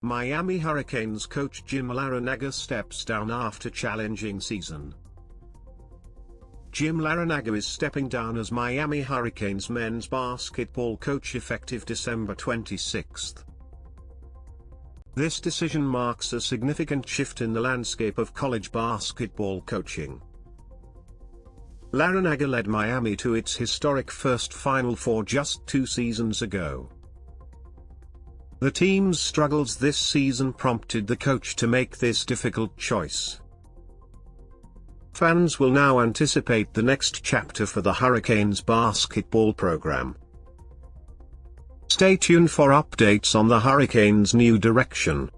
Miami Hurricanes coach Jim Larrañaga steps down after challenging season. Jim Larrañaga is stepping down as Miami Hurricanes men's basketball coach effective December 26. This decision marks a significant shift in the landscape of college basketball coaching. Larranaga led Miami to its historic first Final Four just 2 seasons ago. The team's struggles this season prompted the coach to make this difficult choice. Fans will now anticipate the next chapter for the Hurricanes basketball program. Stay tuned for updates on the Hurricanes' new direction.